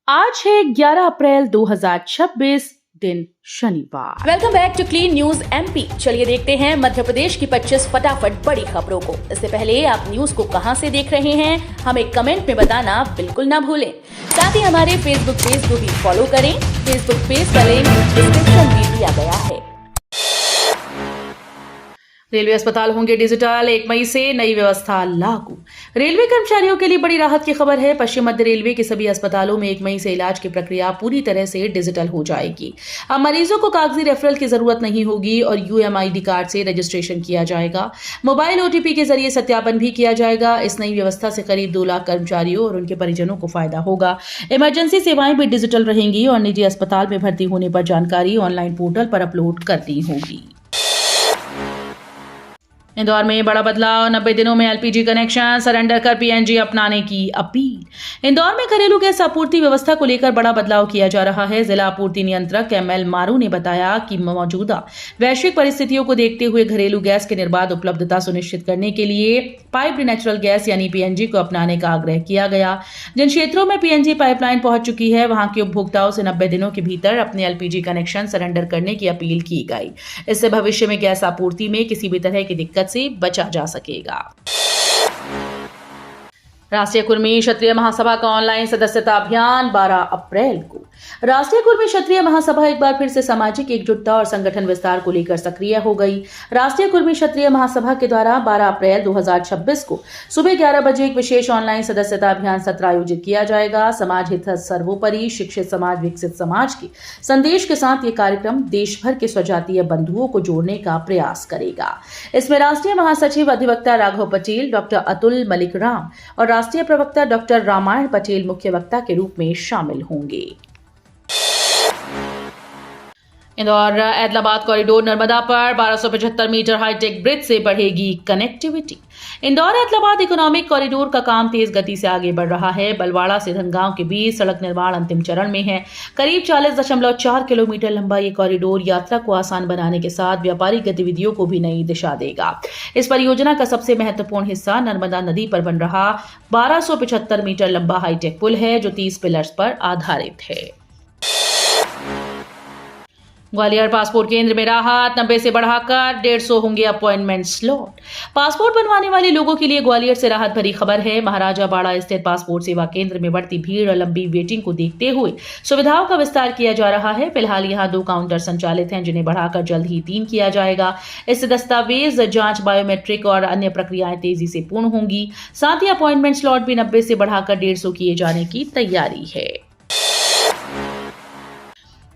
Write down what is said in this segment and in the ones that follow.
आज है 11 अप्रैल 2026, दिन शनिवार। Welcome back to Clean News MP. चलिए देखते हैं मध्य प्रदेश की 25 फटाफट बड़ी खबरों को। इससे पहले आप न्यूज को कहां से देख रहे हैं, हमें कमेंट में बताना बिल्कुल ना भूलें। साथ ही हमारे फेसबुक पेज को भी फॉलो करें। फेसबुक पेज का लिंक डिस्क्रिप्शन में दिया गया है। रेलवे अस्पताल होंगे डिजिटल, 1 मई से नई व्यवस्था लागू। रेलवे कर्मचारियों के लिए बड़ी राहत की खबर है। पश्चिम मध्य रेलवे के सभी अस्पतालों में 1 मई से इलाज की प्रक्रिया पूरी तरह से डिजिटल हो जाएगी। अब मरीजों को कागजी रेफरल की जरूरत नहीं होगी और यूएमआईडी कार्ड से रजिस्ट्रेशन किया जाएगा। मोबाइल ओटीपी के जरिए सत्यापन भी किया जाएगा। इस नई व्यवस्था से करीब 2 लाख कर्मचारियों और उनके परिजनों को फायदा होगा। इमरजेंसी सेवाएं भी डिजिटल रहेंगी और निजी अस्पताल में भर्ती होने पर जानकारी ऑनलाइन पोर्टल पर अपलोड करनी होगी। इंदौर में बड़ा बदलाव, 90 दिनों में एलपीजी कनेक्शन सरेंडर कर पीएनजी अपनाने की अपील। इंदौर में घरेलू गैस आपूर्ति व्यवस्था को लेकर बड़ा बदलाव किया जा रहा है। जिला आपूर्ति नियंत्रक एमएल मारू ने बताया कि मौजूदा वैश्विक परिस्थितियों को देखते हुए घरेलू गैस की निर्बाध उपलब्धता सुनिश्चित करने के लिए पाइप्ड नेचुरल गैस यानी पीएनजी को अपनाने का आग्रह किया गया। जिन क्षेत्रों में पीएनजी पाइपलाइन पहुंच चुकी है, वहां के उपभोक्ताओं से 90 दिनों के भीतर अपने एलपीजी कनेक्शन सरेंडर करने की अपील की गई। इससे भविष्य में गैस आपूर्ति में किसी भी तरह की दिक्कत से बचा जा सकेगा। राष्ट्रीय कुर्मी क्षत्रिय महासभा का ऑनलाइन सदस्यता अभियान 12 अप्रैल को। राष्ट्रीय कुर्मी क्षत्रिय महासभा एक बार फिर से सामाजिक एकजुटता और संगठन विस्तार को लेकर सक्रिय हो गई। राष्ट्रीय कुर्मी क्षत्रिय महासभा के द्वारा 12 अप्रैल 2026 को सुबह 11 बजे एक विशेष ऑनलाइन सदस्यता अभियान सत्र आयोजित किया जाएगा। समाज हित सर्वोपरि, शिक्षित समाज विकसित समाज के संदेश के साथ ये कार्यक्रम देश भर के स्वजातीय बंधुओं को जोड़ने का प्रयास करेगा। इसमें राष्ट्रीय महासचिव अधिवक्ता राघव पटेल, डॉक्टर अतुल मलिक राम और राष्ट्रीय प्रवक्ता डॉक्टर रामायण पटेल मुख्य वक्ता के रूप में शामिल होंगे। इंदौर ऐदलाबाद कॉरिडोर नर्मदा पर 1275 मीटर हाईटेक ब्रिज से बढ़ेगी कनेक्टिविटी। इंदौर ऐदलाबाद इकोनॉमिक कॉरिडोर का काम तेज गति से आगे बढ़ रहा है। बलवाड़ा से धनगांव के बीच सड़क निर्माण अंतिम चरण में है। करीब 40.4 किलोमीटर लंबा ये कॉरिडोर यात्रा को आसान बनाने के साथ व्यापारिक गतिविधियों को भी नई दिशा देगा। इस परियोजना का सबसे महत्वपूर्ण हिस्सा नर्मदा नदी पर बन रहा 1275 मीटर लंबा हाईटेक पुल है, जो 30 पिलर्स पर आधारित है। ग्वालियर पासपोर्ट केंद्र में राहत, 90 से बढ़ाकर 150 होंगे अपॉइंटमेंट स्लॉट। पासपोर्ट बनवाने वाले लोगों के लिए ग्वालियर से राहत भरी खबर है। महाराजा बाड़ा स्थित पासपोर्ट सेवा केंद्र में बढ़ती भीड़ और लंबी वेटिंग को देखते हुए सुविधाओं का विस्तार किया जा रहा है। फिलहाल यहां 2 काउंटर संचालित हैं, जिन्हें बढ़ाकर जल्द ही 3 किया जाएगा। इससे दस्तावेज जांच, बायोमेट्रिक और अन्य प्रक्रियाएं तेजी से पूर्ण होंगी। साथ ही अपॉइंटमेंट स्लॉट भी 90 से बढ़ाकर 150 किए जाने की तैयारी है।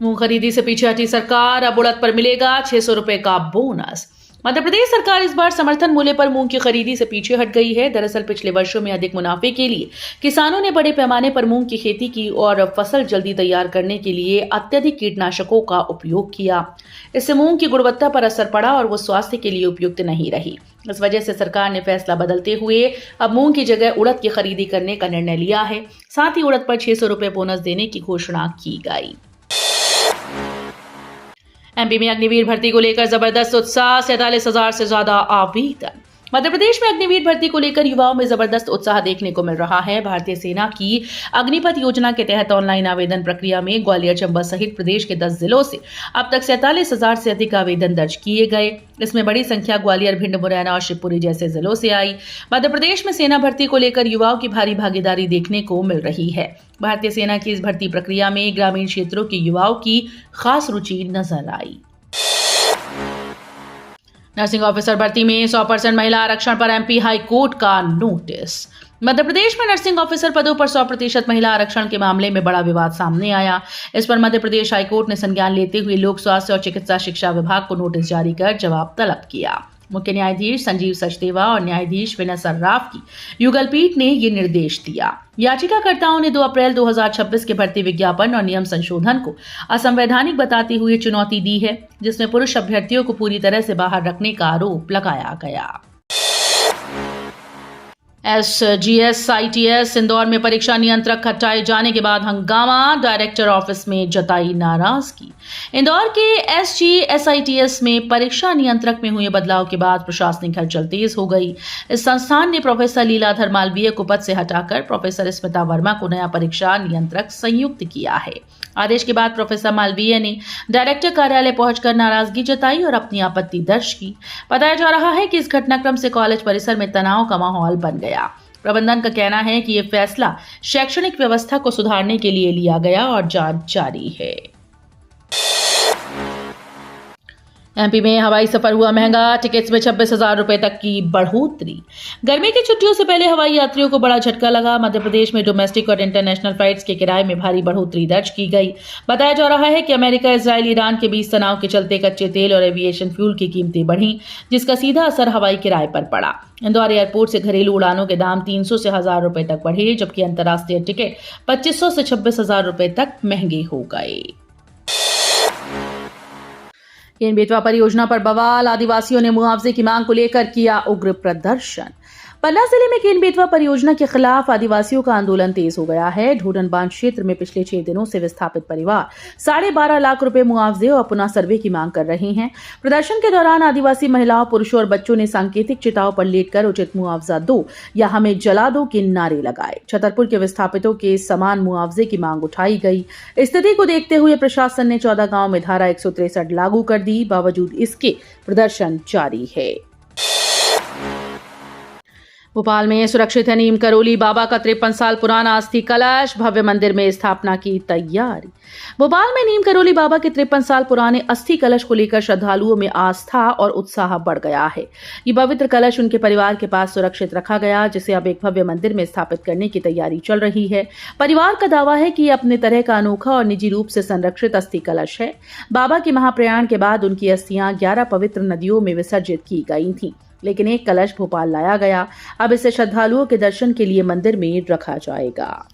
मूंग खरीदी से पीछे हटी सरकार, अब उड़द पर मिलेगा 600 रुपए का बोनस। मध्य प्रदेश सरकार इस बार समर्थन मूल्य पर मूंग की खरीदी से पीछे हट गई है। दरअसल पिछले वर्षों में अधिक मुनाफे के लिए किसानों ने बड़े पैमाने पर मूंग की खेती की और फसल जल्दी तैयार करने के लिए अत्यधिक कीटनाशकों का उपयोग किया। इससे मूंग की गुणवत्ता पर असर पड़ा और वो स्वास्थ्य के लिए उपयुक्त नहीं रही। इस वजह से सरकार ने फैसला बदलते हुए अब मूंग की जगह उड़द की खरीदी करने का निर्णय लिया है। साथ ही उड़द पर 600 रुपए बोनस देने की घोषणा की गई। एमपी में अग्निवीर भर्ती को लेकर जबरदस्त उत्साह, 47,000 से ज्यादा आवेदन। मध्य प्रदेश में अग्निवीर भर्ती को लेकर युवाओं में जबरदस्त उत्साह देखने को मिल रहा है। भारतीय सेना की अग्निपथ योजना के तहत ऑनलाइन आवेदन प्रक्रिया में ग्वालियर, चंबल सहित प्रदेश के 10 जिलों से अब तक 47,000 से अधिक आवेदन दर्ज किए गए। इसमें बड़ी संख्या ग्वालियर, भिंड, मुरैना और शिवपुरी जैसे जिलों से आई। मध्य प्रदेश में सेना भर्ती को लेकर युवाओं की भारी भागीदारी देखने को मिल रही है। भारतीय सेना की इस भर्ती प्रक्रिया में ग्रामीण क्षेत्रों के युवाओं की खास रुचि नजर आई। नर्सिंग ऑफिसर भर्ती में 100% महिला आरक्षण पर एमपी हाई कोर्ट का नोटिस। मध्य प्रदेश में नर्सिंग ऑफिसर पदों पर 100% महिला आरक्षण के मामले में बड़ा विवाद सामने आया। इस पर मध्य प्रदेश हाईकोर्ट ने संज्ञान लेते हुए लोक स्वास्थ्य और चिकित्सा शिक्षा विभाग को नोटिस जारी कर जवाब तलब किया। मुख्य न्यायाधीश संजीव सचदेवा और न्यायाधीश विनय सर्राफ की युगल पीठ ने ये निर्देश दिया। याचिकाकर्ताओं ने 2 अप्रैल 2026 के भर्ती विज्ञापन और नियम संशोधन को असंवैधानिक बताते हुए चुनौती दी है, जिसमें पुरुष अभ्यर्थियों को पूरी तरह से बाहर रखने का आरोप लगाया गया। SGS-ITS इंदौर में परीक्षा नियंत्रक हटाए जाने के बाद हंगामा, डायरेक्टर ऑफिस में जताई नाराजगी। इंदौर के SGS-ITS में परीक्षा नियंत्रक में हुए बदलाव के बाद प्रशासनिक हलचल तेज हो गई। इस संस्थान ने प्रोफेसर लीलाधर मालवीय को पद से हटाकर प्रोफेसर स्मिता वर्मा को नया परीक्षा नियंत्रक संयुक्त किया है। आदेश के बाद प्रोफेसर मालवीय ने डायरेक्टर कार्यालय पहुंचकर नाराजगी जताई और अपनी आपत्ति दर्ज की। बताया जा रहा है कि इस घटनाक्रम से कॉलेज परिसर में तनाव का माहौल बन गया। प्रबंधन का कहना है कि यह फैसला शैक्षणिक व्यवस्था को सुधारने के लिए लिया गया और जांच जारी है। MP में हवाई सफर हुआ महंगा, टिकट्स में 26,000 रुपए तक की बढ़ोतरी। गर्मी की छुट्टियों से पहले हवाई यात्रियों को बड़ा झटका लगा। मध्य प्रदेश में डोमेस्टिक और इंटरनेशनल फ्लाइट्स के किराए में भारी बढ़ोतरी दर्ज की गई। बताया जा रहा है कि अमेरिका, इजराइल, ईरान के बीच तनाव के चलते कच्चे तेल और एविएशन फ्यूल की कीमतें बढ़ी, जिसका सीधा असर हवाई किराए पर पड़ा। इंदौर एयरपोर्ट से घरेलू उड़ानों के दाम 300 से 1,000 रुपए तक बढ़े, जबकि अंतर्राष्ट्रीय टिकट 2500 से 26,000 रुपए तक महंगे हो गए। केन बेतवा परियोजना पर बवाल, आदिवासियों ने मुआवजे की मांग को लेकर किया उग्र प्रदर्शन। पन्ना जिले में केन बेतवा परियोजना के खिलाफ आदिवासियों का आंदोलन तेज हो गया है। ढूंढन बांध क्षेत्र में पिछले 6 दिनों से विस्थापित परिवार 12.5 लाख रुपए मुआवजे और पुनः सर्वे की मांग कर रहे हैं। प्रदर्शन के दौरान आदिवासी महिलाओं, पुरुषों और बच्चों ने सांकेतिक चिताओं पर लेटकर उचित मुआवजा दो या हमें जला दो के नारे लगाए। छतरपुर के विस्थापितों के समान मुआवजे की मांग उठाई गई। स्थिति को देखते हुए प्रशासन ने 14 गाँव में धारा 163 लागू कर दी। बावजूद इसके प्रदर्शन जारी है। भोपाल में सुरक्षित है नीम करोली बाबा का 53 साल पुराना अस्थि कलश, भव्य मंदिर में स्थापना की तैयारी। भोपाल में नीम करोली बाबा के 53 साल पुराने अस्थि कलश को लेकर श्रद्धालुओं में आस्था और उत्साह बढ़ गया है। ये पवित्र कलश उनके परिवार के पास सुरक्षित रखा गया, जिसे अब एक भव्य मंदिर में स्थापित करने की तैयारी चल रही है। परिवार का दावा है कि ये अपने तरह का अनोखा और निजी रूप से संरक्षित अस्थि कलश है। बाबा के महाप्रयाण के बाद उनकी अस्थियां 11 पवित्र नदियों में विसर्जित की गई थीं, लेकिन एक कलश भोपाल लाया गया। अब इसे श्रद्धालुओं के दर्शन के लिए मंदिर में रखा जाएगा।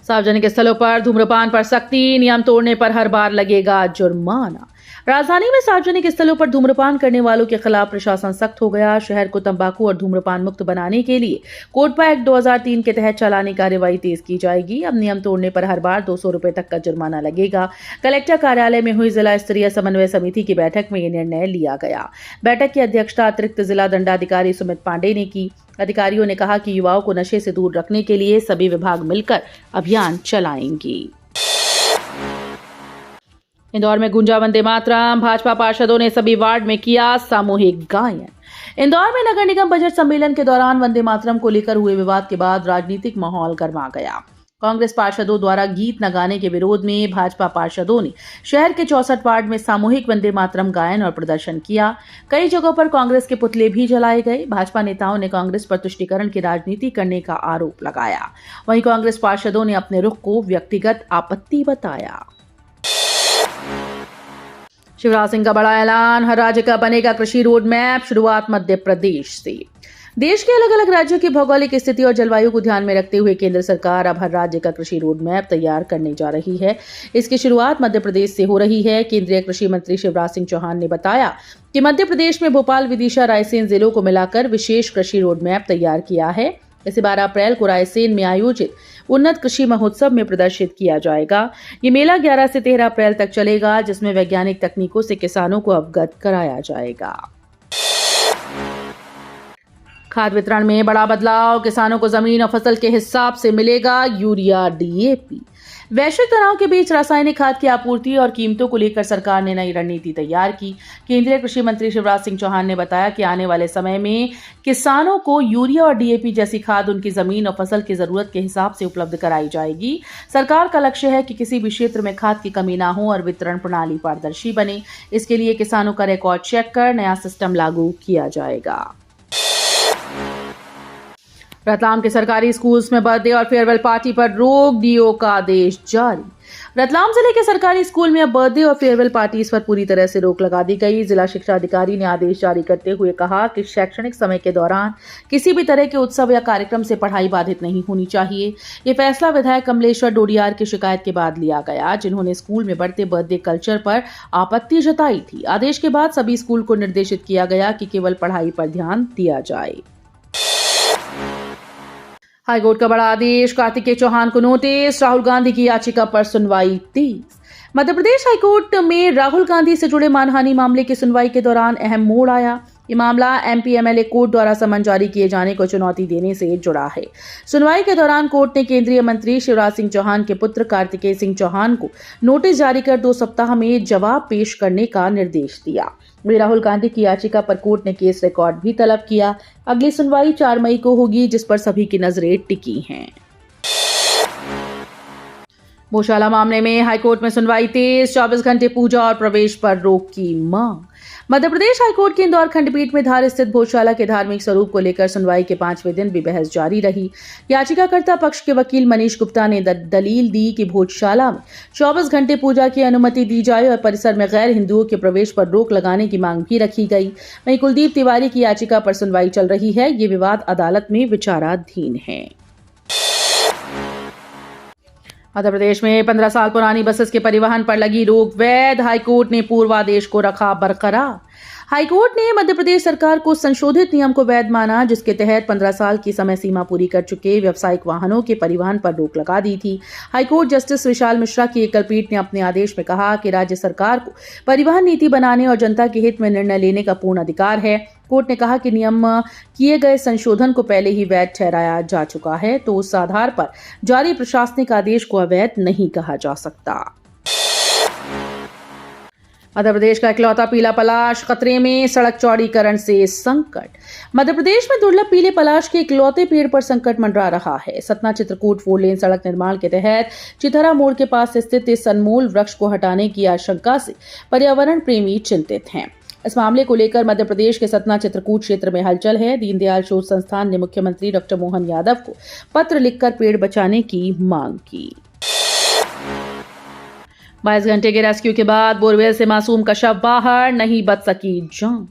सार्वजनिक स्थलों पर धूम्रपान पर सख्ती, नियम तोड़ने पर हर बार लगेगा जुर्माना। राजधानी में सार्वजनिक स्थलों पर धूम्रपान करने वालों के खिलाफ प्रशासन सख्त हो गया। शहर को तंबाकू और धूम्रपान मुक्त बनाने के लिए कोटपा एक्ट 2003 के तहत चालानी कार्रवाई तेज की जाएगी। अब नियम तोड़ने पर हर बार 200 रुपए तक का जुर्माना लगेगा। कलेक्टर कार्यालय में हुई जिला स्तरीय समन्वय समिति की बैठक में यह निर्णय लिया गया। बैठक की अध्यक्षता अतिरिक्त जिला दंडाधिकारी सुमित पांडे ने की। अधिकारियों ने कहा कि युवाओं को नशे से दूर रखने के लिए सभी विभाग मिलकर अभियान चलाएंगे। इंदौर में गूंजा वंदे मातरम, भाजपा पार्षदों ने सभी वार्ड में किया सामूहिक गायन। इंदौर में नगर निगम बजट सम्मेलन के दौरान वंदे मातरम को लेकर हुए विवाद के बाद राजनीतिक माहौल गर्मा गया। कांग्रेस पार्षदों द्वारा गीत न गाने के विरोध में भाजपा पार्षदों ने शहर के 64 वार्ड में सामूहिक वंदे मातरम गायन और प्रदर्शन किया। कई जगहों पर कांग्रेस के पुतले भी जलाए गए। भाजपा नेताओं ने कांग्रेस पर तुष्टीकरण की राजनीति करने का आरोप लगाया। वहीं कांग्रेस पार्षदों ने अपने रुख को व्यक्तिगत आपत्ति बताया। शिवराज सिंह का बड़ा ऐलान, हर राज्य का बनेगा कृषि रोड मैप, शुरुआत मध्य प्रदेश से। देश के अलग अलग राज्यों की भौगोलिक स्थिति और जलवायु को ध्यान में रखते हुए केंद्र सरकार अब हर राज्य का कृषि रोड मैप तैयार करने जा रही है। इसकी शुरुआत मध्य प्रदेश से हो रही है। केंद्रीय कृषि मंत्री शिवराज सिंह चौहान ने बताया कि मध्य प्रदेश में भोपाल, विदिशा, रायसेन जिलों को मिलाकर विशेष कृषि रोड मैप तैयार किया है। इसे 12 अप्रैल को रायसेन में आयोजित उन्नत कृषि महोत्सव में प्रदर्शित किया जाएगा। ये मेला 11 से 13 अप्रैल तक चलेगा, जिसमें वैज्ञानिक तकनीकों से किसानों को अवगत कराया जाएगा। खाद वितरण में बड़ा बदलाव, किसानों को जमीन और फसल के हिसाब से मिलेगा यूरिया, DAP। वैश्विक तनाव के बीच रासायनिक खाद की आपूर्ति और कीमतों को लेकर सरकार ने नई रणनीति तैयार की। केंद्रीय कृषि मंत्री शिवराज सिंह चौहान ने बताया कि आने वाले समय में किसानों को यूरिया और DAP जैसी खाद उनकी जमीन और फसल की जरूरत के हिसाब से उपलब्ध कराई जाएगी। सरकार का लक्ष्य है कि किसी भी क्षेत्र में खाद की कमी ना हो और वितरण प्रणाली पारदर्शी बने। इसके लिए किसानों का रिकॉर्ड चेक कर नया सिस्टम लागू किया जाएगा। रतलाम के सरकारी स्कूल्स में बर्थडे और फेयरवेल पार्टी पर रोक, DO का आदेश जारी। रतलाम जिले के सरकारी स्कूल में अब बर्थडे और फेयरवेल पार्टीज पर पूरी तरह से रोक लगा दी गई। जिला शिक्षा अधिकारी ने आदेश जारी करते हुए कहा कि शैक्षणिक समय के दौरान किसी भी तरह के उत्सव या कार्यक्रम से पढ़ाई बाधित नहीं होनी चाहिए। ये फैसला विधायक कमलेश्वर डोडियार की शिकायत के बाद लिया गया, जिन्होंने स्कूल में बढ़ते बर्थडे कल्चर पर आपत्ति जताई थी। आदेश के बाद सभी स्कूल को निर्देशित किया गया कि केवल पढ़ाई पर ध्यान दिया जाए। हाईकोर्ट का बड़ा आदेश, कार्तिकेय चौहान को नोटिस, राहुल गांधी की याचिका पर सुनवाई तेज। मध्य प्रदेश हाईकोर्ट में राहुल गांधी से जुड़े मानहानि मामले की सुनवाई के दौरान अहम मोड़ आया। ये मामला एमपी एमएलए कोर्ट द्वारा समन जारी किए जाने को चुनौती देने से जुड़ा है। सुनवाई के दौरान कोर्ट ने केंद्रीय मंत्री शिवराज सिंह चौहान के पुत्र कार्तिकेय सिंह चौहान को नोटिस जारी कर 2 सप्ताह में जवाब पेश करने का निर्देश दिया। राहुल गांधी की याचिका पर कोर्ट ने केस रिकॉर्ड भी तलब किया। अगली सुनवाई 4 मई को होगी, जिस पर सभी की नजरें टिकी हैं। गौशाला मामले में हाईकोर्ट में सुनवाई तेज, 24 घंटे पूजा और प्रवेश पर रोक की मांग। मध्य प्रदेश हाईकोर्ट की इंदौर खंडपीठ में धार स्थित गौशाला के धार्मिक स्वरूप को लेकर सुनवाई के 5वें दिन भी बहस जारी रही। याचिकाकर्ता पक्ष के वकील मनीष गुप्ता ने दलील दी कि भोजशाला में 24 घंटे पूजा की अनुमति दी जाए और परिसर में गैर हिंदुओं के प्रवेश पर रोक लगाने की मांग भी रखी गई। वहीं कुलदीप तिवारी की याचिका पर सुनवाई चल रही है। ये विवाद अदालत में विचाराधीन है। मध्य प्रदेश में 15 साल पुरानी बसेस के परिवहन पर लगी रोक वैध, हाईकोर्ट ने पूर्वादेश को रखा बरकरार। हाईकोर्ट ने मध्य प्रदेश सरकार को संशोधित नियम को वैध माना, जिसके तहत 15 साल की समय सीमा पूरी कर चुके व्यावसायिक वाहनों के परिवहन पर रोक लगा दी थी। हाईकोर्ट जस्टिस विशाल मिश्रा की एकल पीठ ने अपने आदेश में कहा कि राज्य सरकार को परिवहन नीति बनाने और जनता के हित में निर्णय लेने का पूर्ण अधिकार है। कोर्ट ने कहा कि नियम किए गए संशोधन को पहले ही वैध ठहराया जा चुका है, तो उस आधार पर जारी प्रशासनिक आदेश को अवैध नहीं कहा जा सकता। मध्य प्रदेश का इकलौता पीला पलाश खतरे में, सड़क चौड़ीकरण से संकट। मध्य प्रदेश में दुर्लभ पीले पलाश के इकलौते पेड़ पर संकट मंडरा रहा है। सतना चित्रकूट 4 लेन सड़क निर्माण के तहत चिथरा मोड़ के पास स्थित इस अनमोल वृक्ष को हटाने की आशंका से पर्यावरण प्रेमी चिंतित हैं। इस मामले को लेकर मध्य प्रदेश के सतना चित्रकूट क्षेत्र में हलचल है। दीनदयाल शोध संस्थान ने मुख्यमंत्री डॉक्टर मोहन यादव को पत्र लिखकर पेड़ बचाने की मांग की। 22 घंटे के रेस्क्यू के बाद बोरवेल से मासूम का शव बाहर, नहीं बच सकी जान।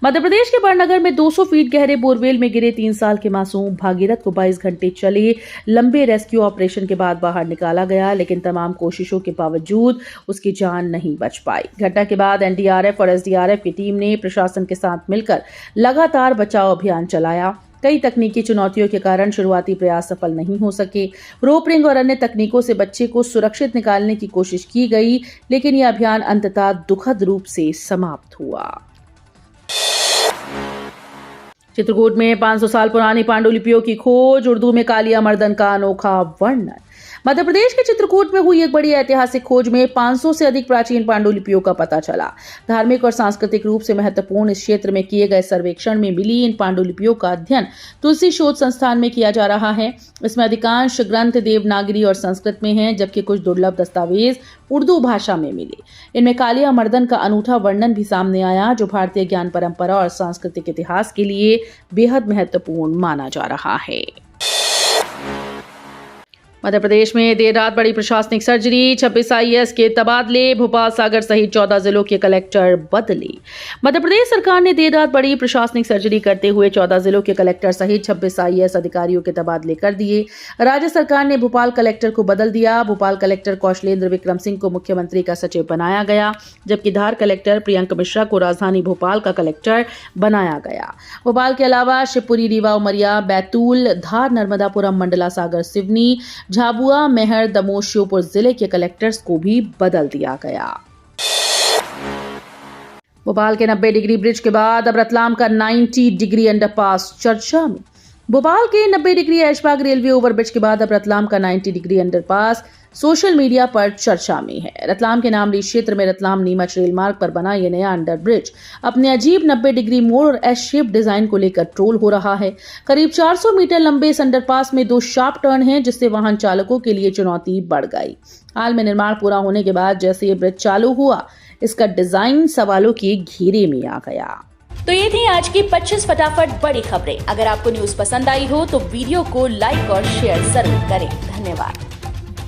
मध्य प्रदेश के बड़नगर में 200 फीट गहरे बोरवेल में गिरे 3 साल के मासूम भागीरथ को 22 घंटे चले लंबे रेस्क्यू ऑपरेशन के बाद बाहर निकाला गया, लेकिन तमाम कोशिशों के बावजूद उसकी जान नहीं बच पाई। घटना के बाद एनडीआरएफ और एसडीआरएफ की टीम ने प्रशासन के साथ मिलकर लगातार बचाव अभियान चलाया। कई तकनीकी चुनौतियों के कारण शुरुआती प्रयास सफल नहीं हो सके। रोप रिंग और अन्य तकनीकों से बच्चे को सुरक्षित निकालने की कोशिश की गई, लेकिन यह अभियान अंततः दुखद रूप से समाप्त हुआ। चित्रकूट में 500 साल पुरानी पांडुलिपियों की खोज, उर्दू में कालिया मर्दन का अनोखा वर्णन। मध्य प्रदेश के चित्रकूट में हुई एक बड़ी ऐतिहासिक खोज में 500 से अधिक प्राचीन पांडुलिपियों का पता चला। धार्मिक और सांस्कृतिक रूप से महत्वपूर्ण इस क्षेत्र में किए गए सर्वेक्षण में मिली इन पांडुलिपियों का अध्ययन तुलसी शोध संस्थान में किया जा रहा है। इसमें अधिकांश ग्रंथ देवनागरी और संस्कृत में हैं, जबकि कुछ दुर्लभ दस्तावेज उर्दू भाषा में मिले। इनमें कालिया मर्दन का अनूठा वर्णन भी सामने आया, जो भारतीय ज्ञान परंपरा और सांस्कृतिक इतिहास के लिए बेहद महत्वपूर्ण माना जा रहा है। मध्य प्रदेश में देर रात बड़ी प्रशासनिक सर्जरी, 26 आईएएस के तबादले, भोपाल सागर सहित 14 जिलों के कलेक्टर बदले। मध्य प्रदेश सरकार ने देर रात बड़ी प्रशासनिक सर्जरी करते हुए 14 जिलों के कलेक्टर सहित 26 आईएएस अधिकारियों के तबादले कर दिए। राज्य सरकार ने भोपाल कलेक्टर को बदल दिया। भोपाल कलेक्टर कौशलेंद्र विक्रम सिंह को मुख्यमंत्री का सचिव बनाया गया, जबकि धार कलेक्टर प्रियंक मिश्रा को राजधानी भोपाल का कलेक्टर बनाया गया। भोपाल के अलावा शिवपुरी, रीवा, उमरिया, बैतूल, धार, नर्मदापुरम, मंडला सागर, सिवनी, झाबुआ, मेहर, दमोह, श्योपुर जिले के कलेक्टर्स को भी बदल दिया गया। भोपाल के 90 डिग्री ब्रिज के बाद अब रतलाम का 90 डिग्री अंडरपास चर्चा में। भोपाल के 90 डिग्री ऐशबाग रेलवे ओवरब्रिज के बाद अब रतलाम का 90 डिग्री अंडरपास सोशल मीडिया पर चर्चा में है। रतलाम के नामली क्षेत्र में रतलाम नीमच रेल मार्ग पर बना यह नया अंडरब्रिज अपने अजीब 90 डिग्री मोड़ और एस शेप डिजाइन को लेकर ट्रोल हो रहा है। करीब 400 मीटर लंबे इस अंडरपास में 2 शार्प टर्न हैं, जिससे वाहन चालकों के लिए चुनौती बढ़ गई। हाल में निर्माण पूरा होने के बाद जैसे ये ब्रिज चालू हुआ, इसका डिजाइन सवालों के घेरे में आ गया। तो ये थी आज की 25 फटाफट बड़ी खबरें। अगर आपको न्यूज पसंद आई हो तो वीडियो को लाइक और शेयर जरूर करें। धन्यवाद।